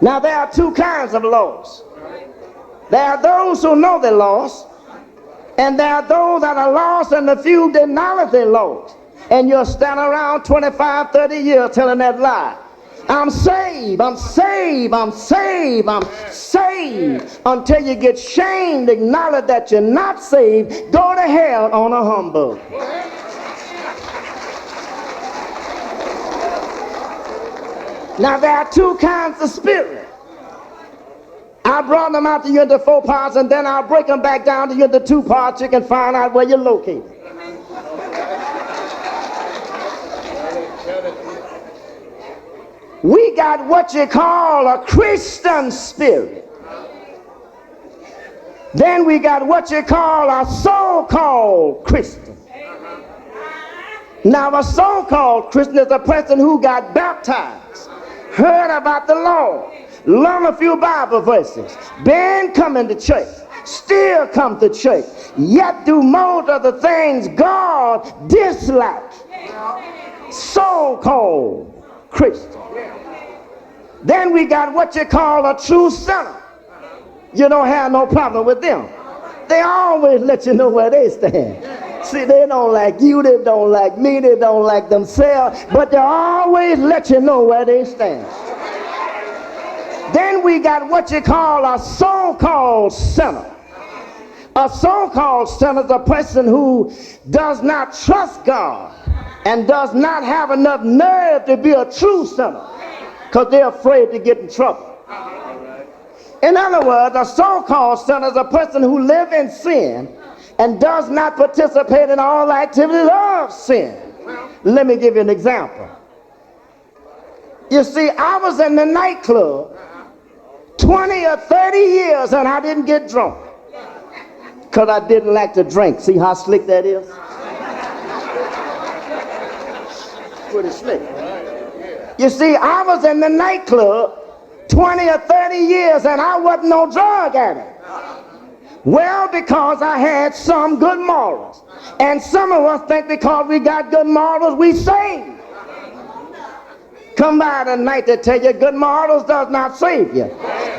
Now there are two kinds of lost. There are those who know they're lost, and there are those that are lost and the few that knowledge they're lost. And you'll stand around 25, 30 years telling that lie. I'm saved, I'm saved, I'm saved, I'm saved. Until you get shamed, acknowledge that you're not saved, go to hell on a humbug. Now there are two kinds of spirit. I brought them out to you into 4 parts, and then I'll break them back down to you into 2 parts. You can find out where you're located. We got what you call a Christian spirit. Then we got what you call a so-called Christian. Now a so-called Christian is a person who got baptized, heard about the Lord, learned a few Bible verses, been coming to church, still come to church, yet do most of the things God dislikes. So-called Christian. Then we got what you call a true sinner. You don't have no problem with them. They always let you know where they stand. See, they don't like you, they don't like me, they don't like themselves, but they always let you know where they stand. Then we got what you call a so-called sinner. A so-called sinner is a person who does not trust God and does not have enough nerve to be a true sinner because they're afraid to get in trouble. In other words, a so-called sinner is a person who lives in sin and does not participate in all activities of sin. Let me give you an example. You see, I was in the nightclub 20 or 30 years and I didn't get drunk because I didn't like to drink. See how slick that is? Pretty slick. You see, I was in the nightclub 20 or 30 years and I wasn't no drug addict. Well, because I had some good morals. And some of us think because we got good morals, we saved. Come by tonight to tell you good morals does not save you.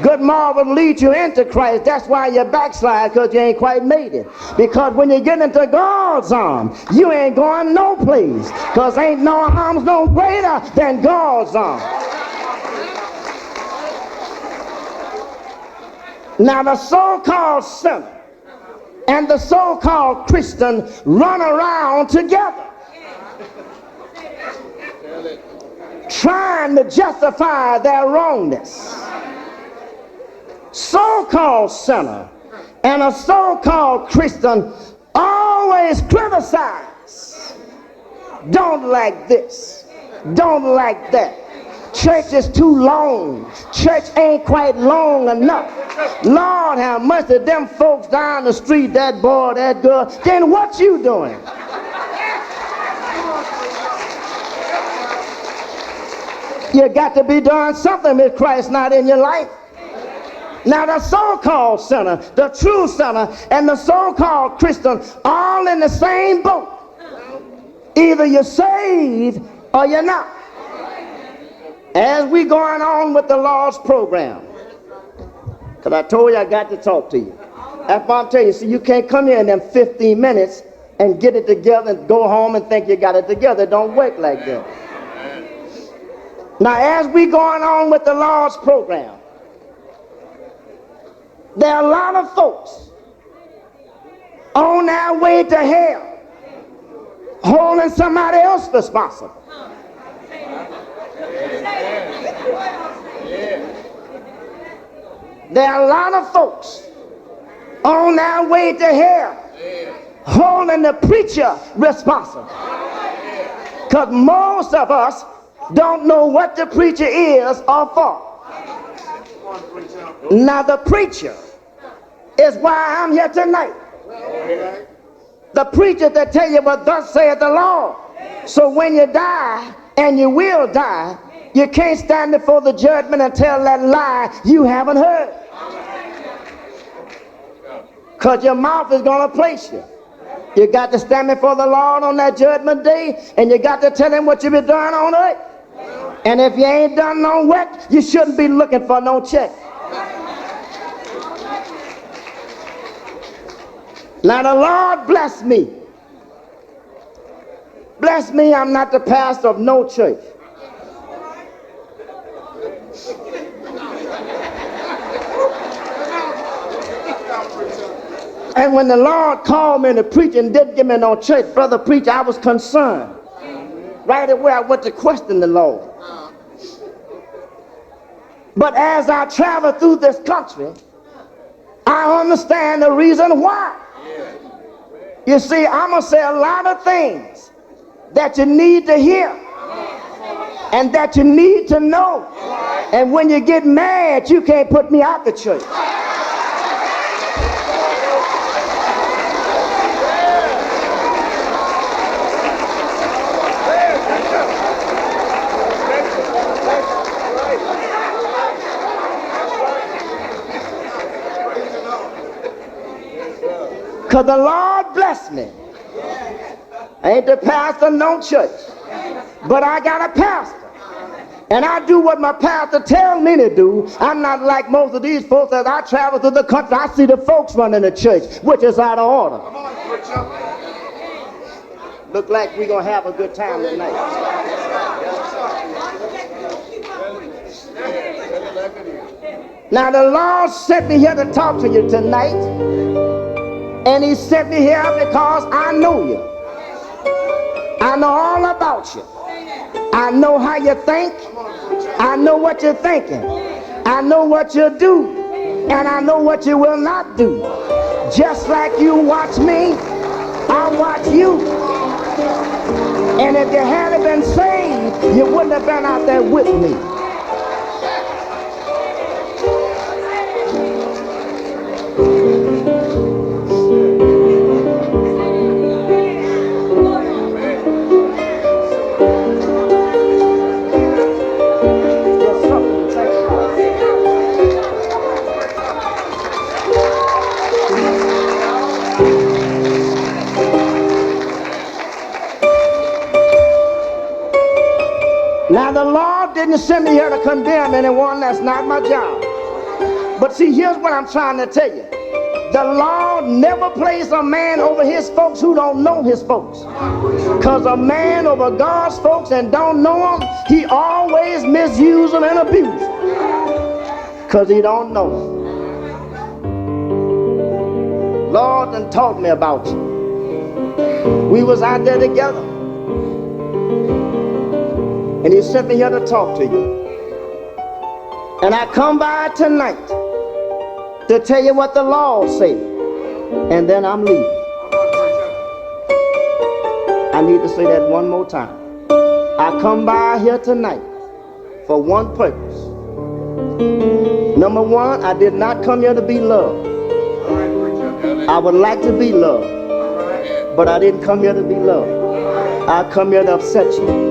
Good morals lead you into Christ. That's why you backslide, because you ain't quite made it. Because when you get into God's arms, you ain't going no place. Because ain't no arms no greater than God's arms. Now the so-called sinner and the so-called Christian run around together, trying to justify their wrongness. So-called sinner and a so-called Christian always criticize. Don't like this. Don't like that. Church is too long. Church ain't quite long enough. Lord have mercy, them folks down the street, that boy, that girl. Then what you doing? You got to be doing something if Christ's not in your life. Now the so-called sinner, the true sinner, and the so-called Christian all in the same boat. Either you're saved or you're not. As we going on with the Lord's program, because I told you I got to talk to you. That's why I'm telling you, see, you can't come here in them 15 minutes and get it together and go home and think you got it together. It don't work like that. Now, as we going on with the Lord's program, there are a lot of folks on their way to hell holding somebody else responsible. There are a lot of folks on their way to hell holding the preacher responsible. Because most of us don't know what the preacher is or for. Now the preacher is why I'm here tonight. The preacher that tell you what thus saith the Lord. So when you die, and you will die, you can't stand before the judgment and tell that lie you haven't heard. Because your mouth is going to place you. You got to stand before the Lord on that judgment day, and you got to tell him what you've been doing on earth. And if you ain't done no work, you shouldn't be looking for no check. Now the Lord bless me. Bless me, I'm not the pastor of no church. And when the Lord called me to preach and didn't give me no church, brother preacher, I was concerned. Right away I went to question the Lord. But as I travel through this country, I understand the reason why. You see, I'm going to say a lot of things that you need to hear and that you need to know. And when you get mad, you can't put me out the church. Because the Lord bless me. I ain't the pastor of no church, but I got a pastor. And I do what my pastor tells me to do. I'm not like most of these folks. As I travel through the country, I see the folks running the church, which is out of order. Look like we're going to have a good time tonight. Now the Lord sent me here to talk to you tonight. And he sent me here because I know you. I know all about you. I know how you think. I know what you're thinking. I know what you do. And I know what you will not do. Just like you watch me, I watch you. And if you hadn't been saved, you wouldn't have been out there with me. Now the Lord didn't send me here to condemn anyone. That's not my job. But see, here's what I'm trying to tell you. The Lord never places a man over his folks who don't know his folks. Because a man over God's folks and don't know them, he always misuse them and abuse them. Because he don't know them. Lord done taught me about you. We was out there together. And he sent me here to talk to you. And I come by tonight to tell you what the Lord said. And then I'm leaving. I need to say that one more time. I come by here tonight for one purpose. Number one, I did not come here to be loved. I would like to be loved, but I didn't come here to be loved. I come here to upset you.